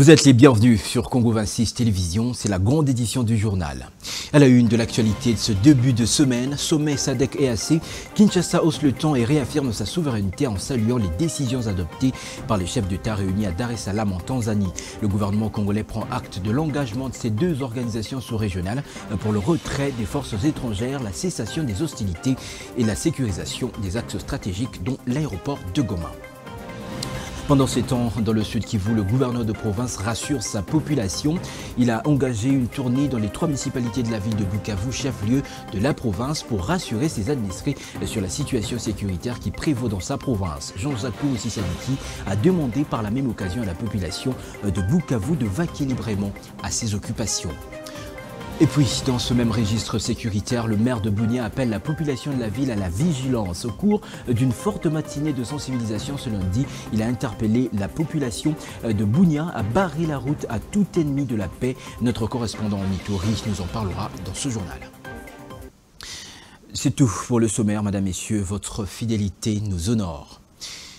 Vous êtes les bienvenus sur Congo 26 Télévision, c'est la grande édition du journal. À la une de l'actualité de ce début de semaine, sommet SADC-EAC, Kinshasa hausse le ton et réaffirme sa souveraineté en saluant les décisions adoptées par les chefs d'État réunis à Dar es Salaam en Tanzanie. Le gouvernement congolais prend acte de l'engagement de ces deux organisations sous-régionales pour le retrait des forces étrangères, la cessation des hostilités et la sécurisation des axes stratégiques dont l'aéroport de Goma. Pendant ces temps, dans le sud Kivu, le gouverneur de province rassure sa population. Il a engagé une tournée dans les 3 municipalités de la ville de Bukavu, chef-lieu de la province, pour rassurer ses administrés sur la situation sécuritaire qui prévaut dans sa province. Jean-Jacques Sissadiki a demandé par la même occasion à la population de Bukavu de vaquer librement à ses occupations. Et puis, dans ce même registre sécuritaire, le maire de Bunia appelle la population de la ville à la vigilance. Au cours d'une forte matinée de sensibilisation ce lundi, il a interpellé la population de Bunia à barrer la route à tout ennemi de la paix. Notre correspondant en Ituri nous en parlera dans ce journal. C'est tout pour le sommaire, mesdames, messieurs. Votre fidélité nous honore.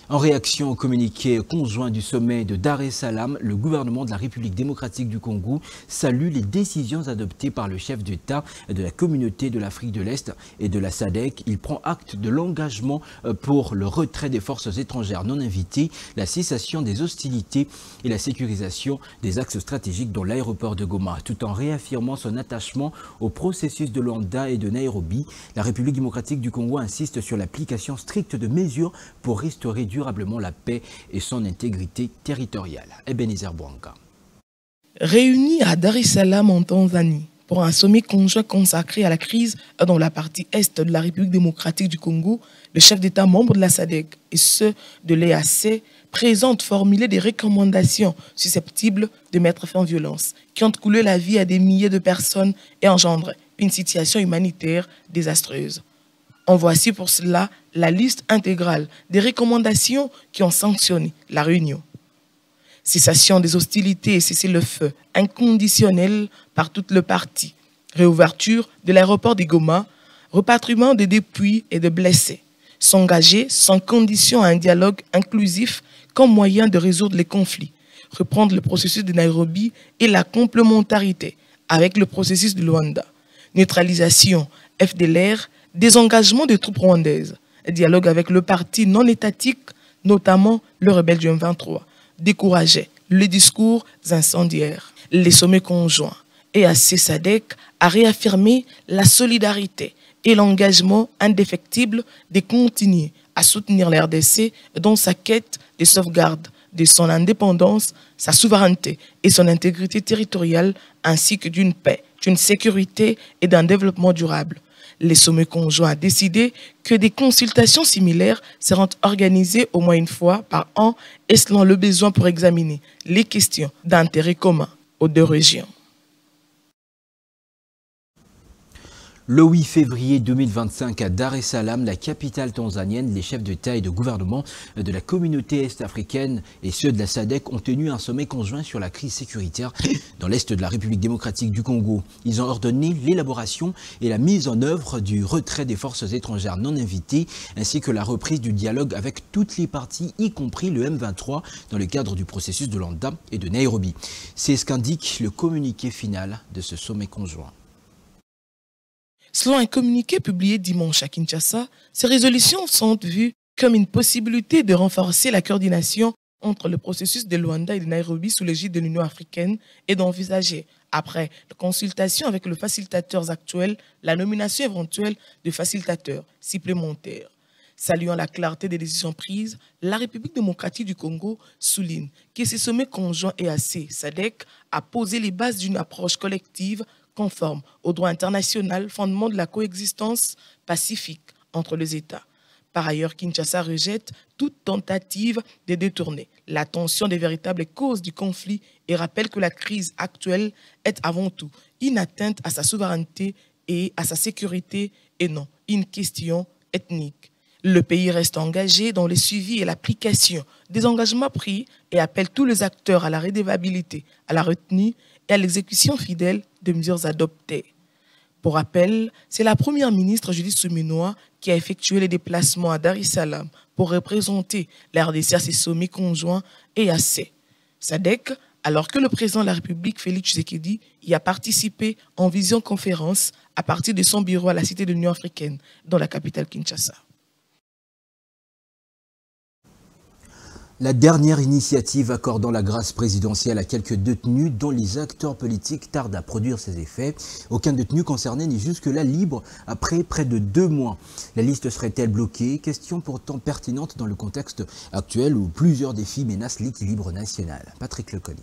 En réaction au communiqué conjoint du sommet de Dar es Salaam, le gouvernement de la République démocratique du Congo salue les décisions adoptées par le chef d'État de la communauté de l'Afrique de l'Est et de la SADC. Il prend acte de l'engagement pour le retrait des forces étrangères non invitées, la cessation des hostilités et la sécurisation des axes stratégiques dont l'aéroport de Goma. Tout en réaffirmant son attachement au processus de Luanda et de Nairobi, la République démocratique du Congo insiste sur l'application stricte de mesures pour restaurer durablement la paix et son intégrité territoriale. Ebenezer Bouanga. Réunis à Dar es Salaam en Tanzanie pour un sommet conjoint consacré à la crise dans la partie est de la République démocratique du Congo, le chef d'État membre de la SADC et ceux de l'EAC présentent formulé des recommandations susceptibles de mettre fin aux violences qui ont coulé la vie à des milliers de personnes et engendré une situation humanitaire désastreuse. En voici pour cela la liste intégrale des recommandations qui ont sanctionné la réunion. Cessation des hostilités et cessez-le-feu inconditionnel par toutes les parties. Réouverture de l'aéroport de Goma. Repatriement des dépouilles et de blessés. S'engager sans condition à un dialogue inclusif comme moyen de résoudre les conflits. Reprendre le processus de Nairobi et la complémentarité avec le processus de Luanda. Neutralisation FDLR. Désengagement des troupes rwandaises, dialogue avec le parti non étatique, notamment le rebelle du M23, décourager les discours incendiaires. Les sommets conjoints et à SADC a réaffirmé la solidarité et l'engagement indéfectible de continuer à soutenir la RDC dans sa quête de sauvegarde de son indépendance, sa souveraineté et son intégrité territoriale, ainsi que d'une paix, d'une sécurité et d'un développement durable. Les sommets conjoints ont décidé que des consultations similaires seront organisées au moins une fois par an, selon le besoin pour examiner les questions d'intérêt commun aux deux régions. Le 8 février 2025 à Dar es Salaam, la capitale tanzanienne, les chefs d'État et de gouvernement de la communauté est-africaine et ceux de la SADC ont tenu un sommet conjoint sur la crise sécuritaire dans l'est de la République démocratique du Congo. Ils ont ordonné l'élaboration et la mise en œuvre du retrait des forces étrangères non invitées ainsi que la reprise du dialogue avec toutes les parties, y compris le M23, dans le cadre du processus de Luanda et de Nairobi. C'est ce qu'indique le communiqué final de ce sommet conjoint. Selon un communiqué publié dimanche à Kinshasa, ces résolutions sont vues comme une possibilité de renforcer la coordination entre le processus de Luanda et de Nairobi sous l'égide de l'Union africaine et d'envisager, après la consultation avec les facilitateurs actuels, la nomination éventuelle de facilitateurs supplémentaires. Saluant la clarté des décisions prises, la République démocratique du Congo souligne que ce sommet conjoint EAC-SADC a posé les bases d'une approche collective conforme au droit international, fondement de la coexistence pacifique entre les États. Par ailleurs, Kinshasa rejette toute tentative de détourner l'attention des véritables causes du conflit et rappelle que la crise actuelle est avant tout une atteinte à sa souveraineté et à sa sécurité et non une question ethnique. Le pays reste engagé dans le suivi et l'application des engagements pris et appelle tous les acteurs à la redevabilité, à la retenue et à l'exécution fidèle de mesures adoptées. Pour rappel, c'est la première ministre Judith Suminwa qui a effectué les déplacements à Dar es Salaam pour représenter la RDC à ses sommets conjoints et à SADC alors que le président de la République, Félix Tshisekedi, y a participé en visioconférence à partir de son bureau à la Cité de l'Union africaine, dans la capitale Kinshasa. La dernière initiative accordant la grâce présidentielle à quelques détenus dont les acteurs politiques tardent à produire ses effets. Aucun détenu concerné n'est jusque-là libre après près de 2 mois. La liste serait-elle bloquée? Question pourtant pertinente dans le contexte actuel où plusieurs défis menacent l'équilibre national. Patrick Lecoli.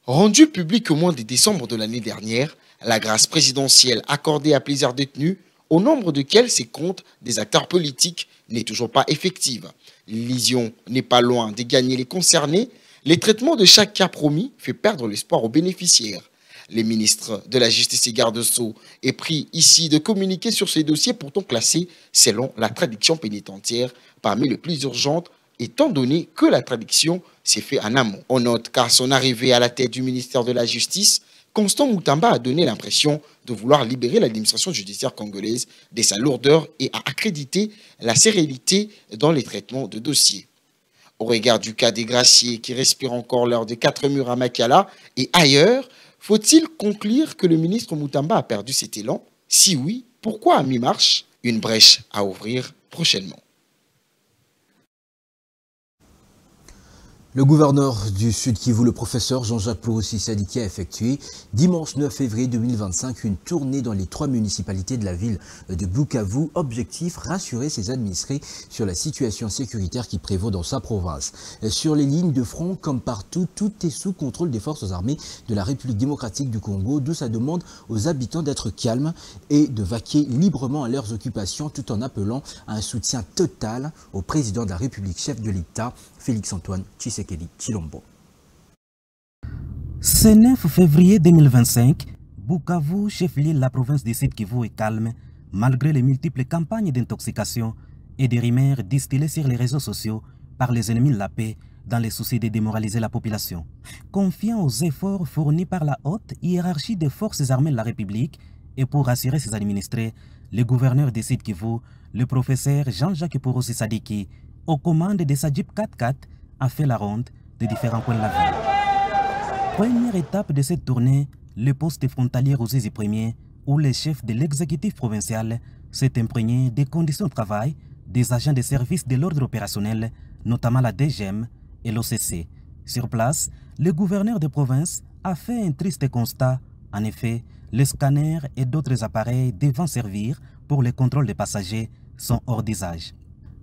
Rendue publique au mois de décembre de l'année dernière, la grâce présidentielle accordée à plusieurs détenus, au nombre desquels se comptent des acteurs politiques, n'est toujours pas effective. L'illusion n'est pas loin de gagner les concernés. Les traitements de chaque cas promis fait perdre l'espoir aux bénéficiaires. Les ministres de la Justice et garde-sceaux est pris ici de communiquer sur ces dossiers pourtant classés selon la tradition pénitentiaire parmi les plus urgentes, étant donné que la traduction s'est faite en amont. On note qu'à son arrivée à la tête du ministère de la Justice, Constant Moutamba a donné l'impression de vouloir libérer l'administration judiciaire congolaise de sa lourdeur et a accrédité la sérénité dans les traitements de dossiers. Au regard du cas des graciers qui respirent encore l'heure des 4 murs à Makala et ailleurs, faut-il conclure que le ministre Moutamba a perdu cet élan? Si oui, pourquoi à mi-marche? Une brèche à ouvrir prochainement. Le gouverneur du Sud Kivu, le professeur Jean-Jacques Purusi Sadiki, a effectué dimanche 9 février 2025 une tournée dans les 3 municipalités de la ville de Bukavu. Objectif, rassurer ses administrés sur la situation sécuritaire qui prévaut dans sa province. Sur les lignes de front, comme partout, tout est sous contrôle des forces armées de la République démocratique du Congo, d'où sa demande aux habitants d'être calmes et de vaquer librement à leurs occupations, tout en appelant à un soutien total au président de la République, chef de l'État, Félix-Antoine Tshisekedi Tshilombo. Ce 9 février 2025, Bukavu, chef-lieu de la province du Sud Kivu, est calme, malgré les multiples campagnes d'intoxication et des rumeurs distillées sur les réseaux sociaux par les ennemis de la paix dans les soucis de démoraliser la population. Confiant aux efforts fournis par la haute hiérarchie des forces armées de la République et pour rassurer ses administrés, le gouverneur du Sud Kivu, le professeur Jean-Jacques Purusi Sadiki, aux commandes de sa Jeep 4x4, a fait la ronde de différents coins de la ville. Première étape de cette tournée, le poste frontalier aux Zizi Premier, où le chef de l'exécutif provincial s'est imprégné des conditions de travail des agents des services de l'ordre opérationnel, notamment la DGM et l'OCC. Sur place, le gouverneur de province a fait un triste constat. En effet, les scanners et d'autres appareils devant servir pour le contrôle des passagers sont hors d'usage.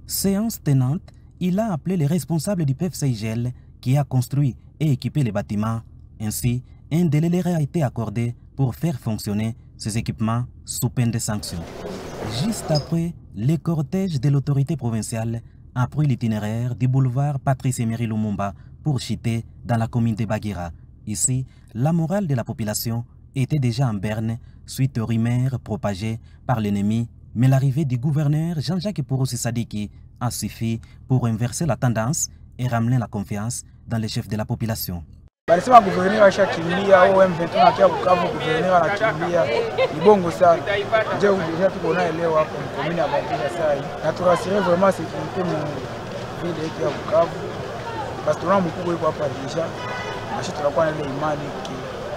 Séance tenante, il a appelé les responsables du PFCIGL qui a construit et équipé les bâtiments. Ainsi, un délai leur a été accordé pour faire fonctionner ces équipements sous peine de sanctions. Juste après, le cortège de l'autorité provinciale a pris l'itinéraire du boulevard Patrice Emery Lumumba pour chiter dans la commune de Bagira. Ici, la morale de la population était déjà en berne suite aux rumeurs propagées par l'ennemi, mais l'arrivée du gouverneur Jean-Jacques Purusi Sadiki a suffi pour inverser la tendance et ramener la confiance dans les chefs de la population. Balisema gouverneur ashakimbia au M23 na kia Bukavu gouverneur anakimbia ni bongo sana. Je deja tuko na leo hapo commune ya Bagira sasa. Na turasire vraiment sécurité mu ville yetu ya Bukavu. Parce que tuna mkubwa yuko hapa deja. Na sisi tunakuwa na ile imani ki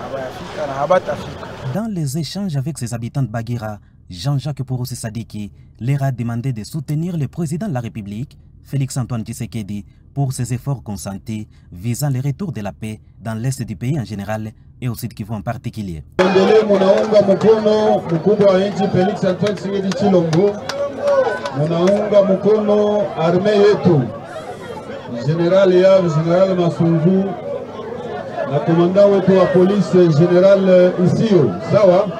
abayafika na habatafika. Dans les échanges avec ses habitants de Bagira, Jean-Jacques Purusi Sadiki leur a demandé de soutenir le président de la République, Félix-Antoine Tshisekedi, pour ses efforts consentis visant le retour de la paix dans l'est du pays en général et au Sud Kivu en particulier. Munaunga mkono mkubwa wa nchi Félix-Antoine Tshisekedi Tshilombo, munaunga mkono armée yetu, General Yav, General Masunzu, na komanda wetu wa polisi General Isio, sawa?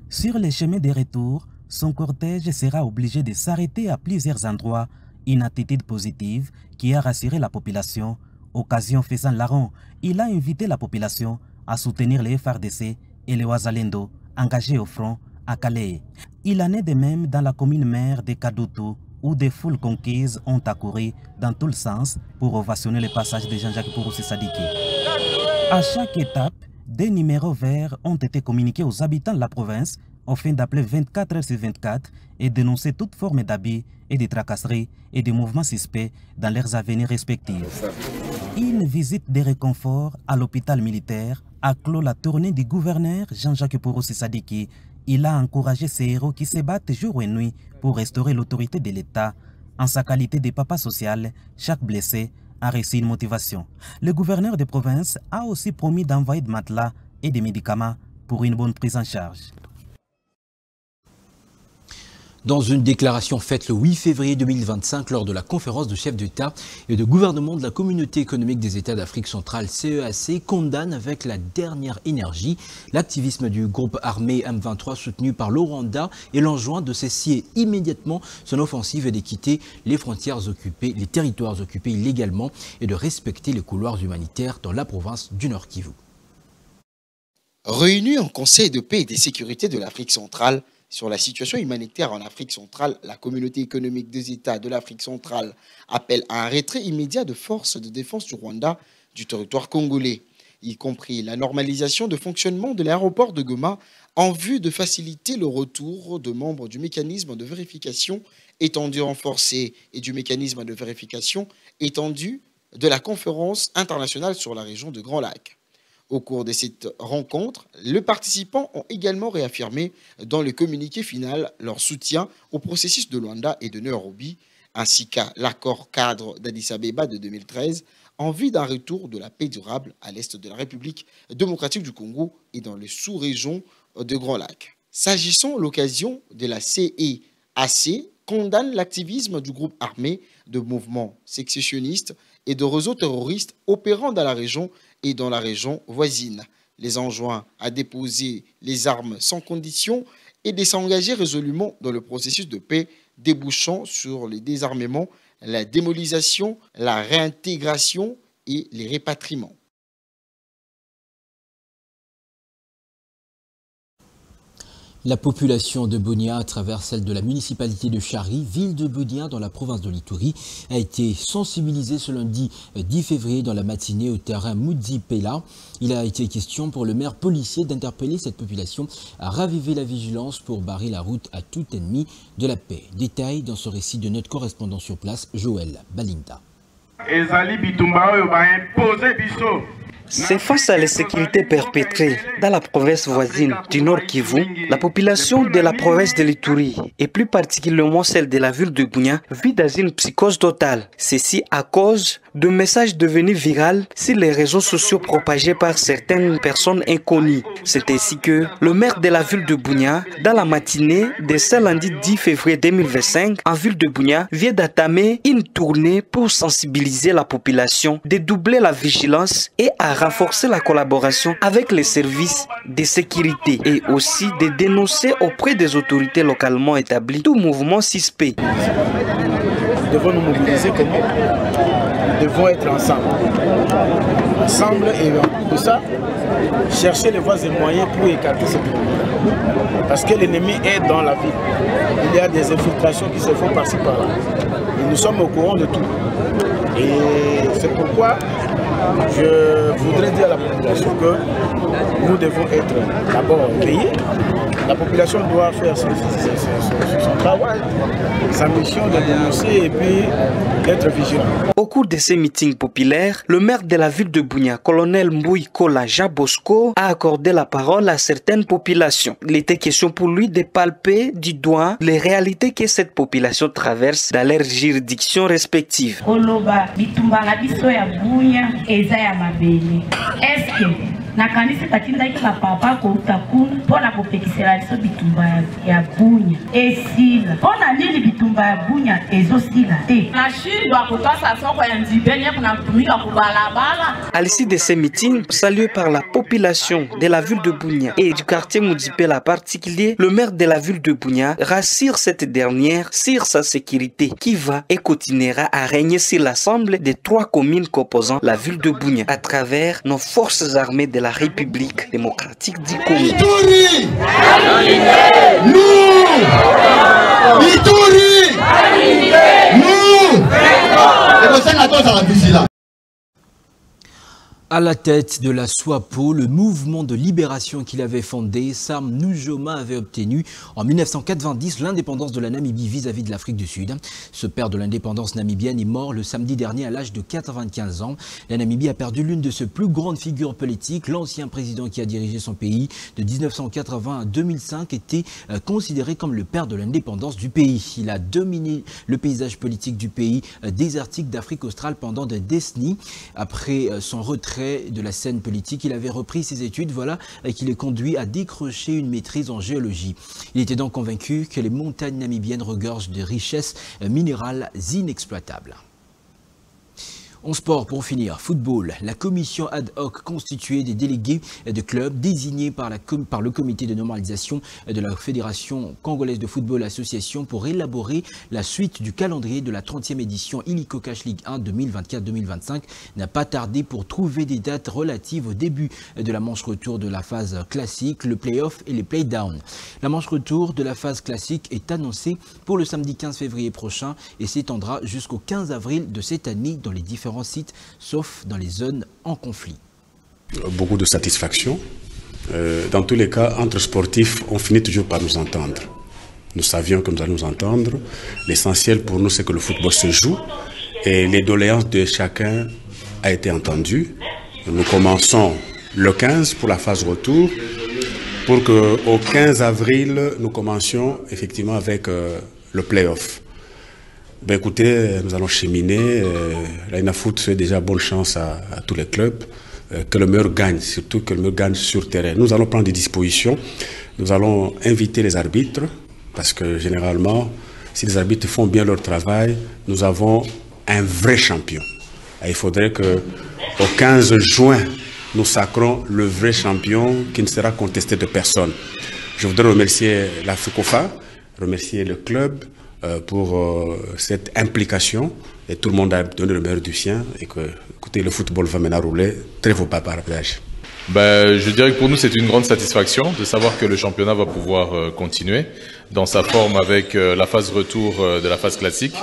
Sur les chemins de retour, son cortège sera obligé de s'arrêter à plusieurs endroits, une attitude positive qui a rassuré la population. Occasion faisant larron, il a invité la population à soutenir les FARDC et les Wazalendo engagés au front à Calais. Il en est de même dans la commune mère de Kadutu, où des foules conquises ont accouru dans tout le sens pour ovationner le passage de Jean-Jacques Purusi Sadiki. À chaque étape, des numéros verts ont été communiqués aux habitants de la province afin d'appeler 24 heures sur 24 et dénoncer toute forme d'abus et de tracasseries et de mouvements suspects dans leurs avenirs respectifs. Une visite de réconfort à l'hôpital militaire a clos la tournée du gouverneur Jean-Jacques Porosi Sadiki. Il a encouragé ces héros qui se battent jour et nuit pour restaurer l'autorité de l'État. En sa qualité de papa social, chaque blessé a reçu une motivation. Le gouverneur de province a aussi promis d'envoyer des matelas et des médicaments pour une bonne prise en charge. Dans une déclaration faite le 8 février 2025 lors de la conférence de chefs d'État et de gouvernement de la Communauté économique des États d'Afrique centrale CEAC condamne avec la dernière énergie l'activisme du groupe armé M23 soutenu par le Rwanda et l'enjoint de cesser immédiatement son offensive et de quitter les frontières occupées, les territoires occupés illégalement et de respecter les couloirs humanitaires dans la province du Nord Kivu. Réunis en Conseil de paix et de sécurité de l'Afrique centrale, sur la situation humanitaire en Afrique centrale, la Communauté économique des États de l'Afrique centrale appelle à un retrait immédiat de forces de défense du Rwanda du territoire congolais, y compris la normalisation de fonctionnement de l'aéroport de Goma en vue de faciliter le retour de membres du mécanisme de vérification étendu renforcé et du mécanisme de vérification étendu de la conférence internationale sur la région de Grand Lac. Au cours de cette rencontre, les participants ont également réaffirmé dans le communiqué final leur soutien au processus de Luanda et de Nairobi, ainsi qu'à l'accord cadre d'Addis Abeba de 2013, en vue d'un retour de la paix durable à l'est de la République démocratique du Congo et dans les sous-régions de Grand Lac. S'agissant l'occasion de la CEAC, condamne l'activisme du groupe armé de mouvements sécessionnistes et de réseaux terroristes opérant dans la région et dans la région voisine. Les enjoint à déposer les armes sans condition et de s'engager résolument dans le processus de paix débouchant sur le désarmement, la démobilisation, la réintégration et les répatriements. La population de Bunia, à travers celle de la municipalité de Chari, ville de Bunia dans la province de l'Ituri, a été sensibilisée ce lundi 10 février dans la matinée au terrain Moudzipela. Il a été question pour le maire policier d'interpeller cette population à raviver la vigilance pour barrer la route à tout ennemi de la paix. Détail dans ce récit de notre correspondant sur place, Joël Balinda. C'est face à l'insécurité perpétrée dans la province voisine du Nord Kivu, la population de la province de l'Ituri, et plus particulièrement celle de la ville de Bunia, vit dans une psychose totale. Ceci à cause de messages devenus viraux sur les réseaux sociaux propagés par certaines personnes inconnues. C'est ainsi que le maire de la ville de Bunia, dans la matinée de ce lundi 10 février 2025, en ville de Bunia, vient d'entamer une tournée pour sensibiliser la population, de doubler la vigilance et à renforcer la collaboration avec les services de sécurité et aussi de dénoncer auprès des autorités localement établies tout mouvement suspect. Nous devons nous mobiliser comment? Nous devons être ensemble. Ensemble et en plus de ça, chercher les voies et moyens pour écarter ce problème. Parce que l'ennemi est dans la ville. Il y a des infiltrations qui se font par-ci par-là. Et nous sommes au courant de tout. Et c'est pourquoi je voudrais dire à la population que nous devons être d'abord veillés. La population doit faire son travail, sa mission de dénoncer et puis d'être vigilant. Au cours de ces meetings populaires, le maire de la ville de Bunia, colonel Mbouy Kola Jean Bosco, a accordé la parole à certaines populations. Il était question pour lui de palper du doigt les réalités que cette population traverse dans leurs juridictions respectives. nakanisi katindaki bapapa kouta kuna mpona kopekisela biso bitumba ya bunya esila mpona nini bitumba ya bunya ezosila te nashindwa kutasa soko ya nzibeni kuna kutumika kubalabala. À l'issue de ces meetings, salués par la population de la ville de Bunia et du quartier Moudzipela en particulier, le maire de la ville de Bunia rassure cette dernière sur sa sécurité qui va et continuera à régner sur l'ensemble des 3 communes composant la ville de Bunia à travers nos forces armées de la République démocratique du Congo. Ituri! Nous! Ituri! Nous! À la tête de la SWAPO, le mouvement de libération qu'il avait fondé, Sam Nujoma avait obtenu en 1990 l'indépendance de la Namibie vis-à-vis de l'Afrique du Sud. Ce père de l'indépendance namibienne est mort le samedi dernier à l'âge de 95 ans. La Namibie a perdu l'une de ses plus grandes figures politiques. L'ancien président qui a dirigé son pays de 1980 à 2005 était considéré comme le père de l'indépendance du pays. Il a dominé le paysage politique du pays désertique d'Afrique australe pendant des décennies. Après son retrait de la scène politique, il avait repris ses études, voilà qui le conduit à décrocher une maîtrise en géologie. Il était donc convaincu que les montagnes namibiennes regorgent de richesses minérales inexploitables. En sport, pour finir, football, la commission ad hoc constituée des délégués de clubs désignés par le comité de normalisation de la Fédération congolaise de football association pour élaborer la suite du calendrier de la 30e édition Illico Cash League 1 2024-2025 n'a pas tardé pour trouver des dates relatives au début de la manche retour de la phase classique, le play-off et les play-down. La manche retour de la phase classique est annoncée pour le samedi 15 février prochain et s'étendra jusqu'au 15 avril de cette année dans les différents sites, sauf dans les zones en conflit. Beaucoup de satisfaction. Dans tous les cas, entre sportifs, on finit toujours par nous entendre. Nous savions que nous allons nous entendre. L'essentiel pour nous, c'est que le football se joue et les doléances de chacun a été entendue. Nous commençons le 15 pour la phase retour, pour qu'au 15 avril, nous commencions effectivement avec le play-off. Ben écoutez, nous allons cheminer. La INAFOOT fait déjà bonne chance à tous les clubs. Que le meilleur gagne, surtout que le meilleur gagne sur terrain. Nous allons prendre des dispositions. Nous allons inviter les arbitres, parce que généralement, si les arbitres font bien leur travail, nous avons un vrai champion. Et il faudrait qu'au 15 juin, nous sacrons le vrai champion qui ne sera contesté de personne. Je voudrais remercier la FECOFA, remercier le club, pour cette implication et tout le monde a donné le meilleur du sien et que, écoutez, le football va maintenant rouler. Très vos parapluies. Je dirais que pour nous c'est une grande satisfaction de savoir que le championnat va pouvoir continuer dans sa forme avec la phase retour de la phase classique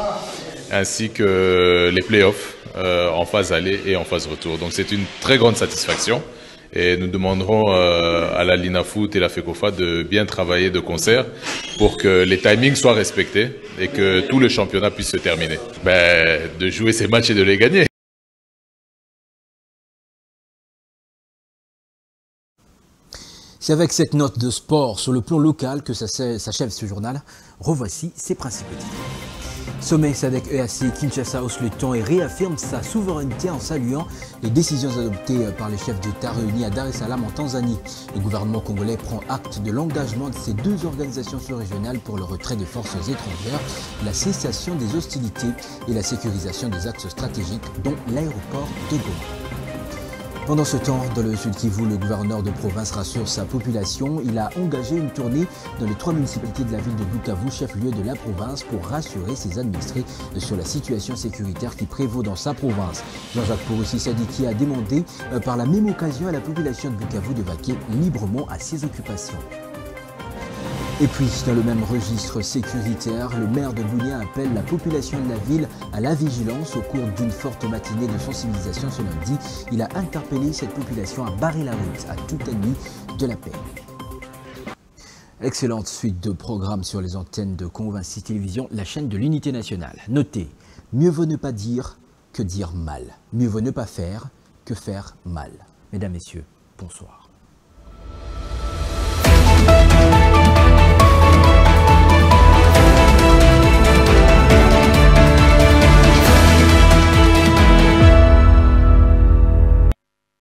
ainsi que les playoffs en phase aller et en phase retour. Donc c'est une très grande satisfaction. Et nous demanderons à la LINAFOOT et la FECOFA de bien travailler de concert pour que les timings soient respectés et que tout le championnat puisse se terminer. De jouer ces matchs et de les gagner. C'est avec cette note de sport sur le plan local que s'achève ce journal. Revoici ses principaux titres. Sommet SADC-EAC, Kinshasa hausse le ton et réaffirme sa souveraineté en saluant les décisions adoptées par les chefs d'État réunis à Dar es Salaam en Tanzanie. Le gouvernement congolais prend acte de l'engagement de ces deux organisations sous-régionales pour le retrait des forces étrangères, la cessation des hostilités et la sécurisation des axes stratégiques, dont l'aéroport de Goma. Pendant ce temps, dans le Sud Kivu, le gouverneur de province rassure sa population. Il a engagé une tournée dans les 3 municipalités de la ville de Bukavu, chef-lieu de la province, pour rassurer ses administrés sur la situation sécuritaire qui prévaut dans sa province. Jean-Jacques Pouroussi Sadiki a demandé par la même occasion à la population de Bukavu de vaquer librement à ses occupations. Et puis, dans le même registre sécuritaire, le maire de Bunia appelle la population de la ville à la vigilance au cours d'une forte matinée de sensibilisation ce lundi. Il a interpellé cette population à barrer la route à toute ennemi de la paix. Excellente suite de programmes sur les antennes de Congo 26 Télévision, la chaîne de l'unité nationale. Notez, mieux vaut ne pas dire que dire mal. Mieux vaut ne pas faire que faire mal. Mesdames, Messieurs, bonsoir.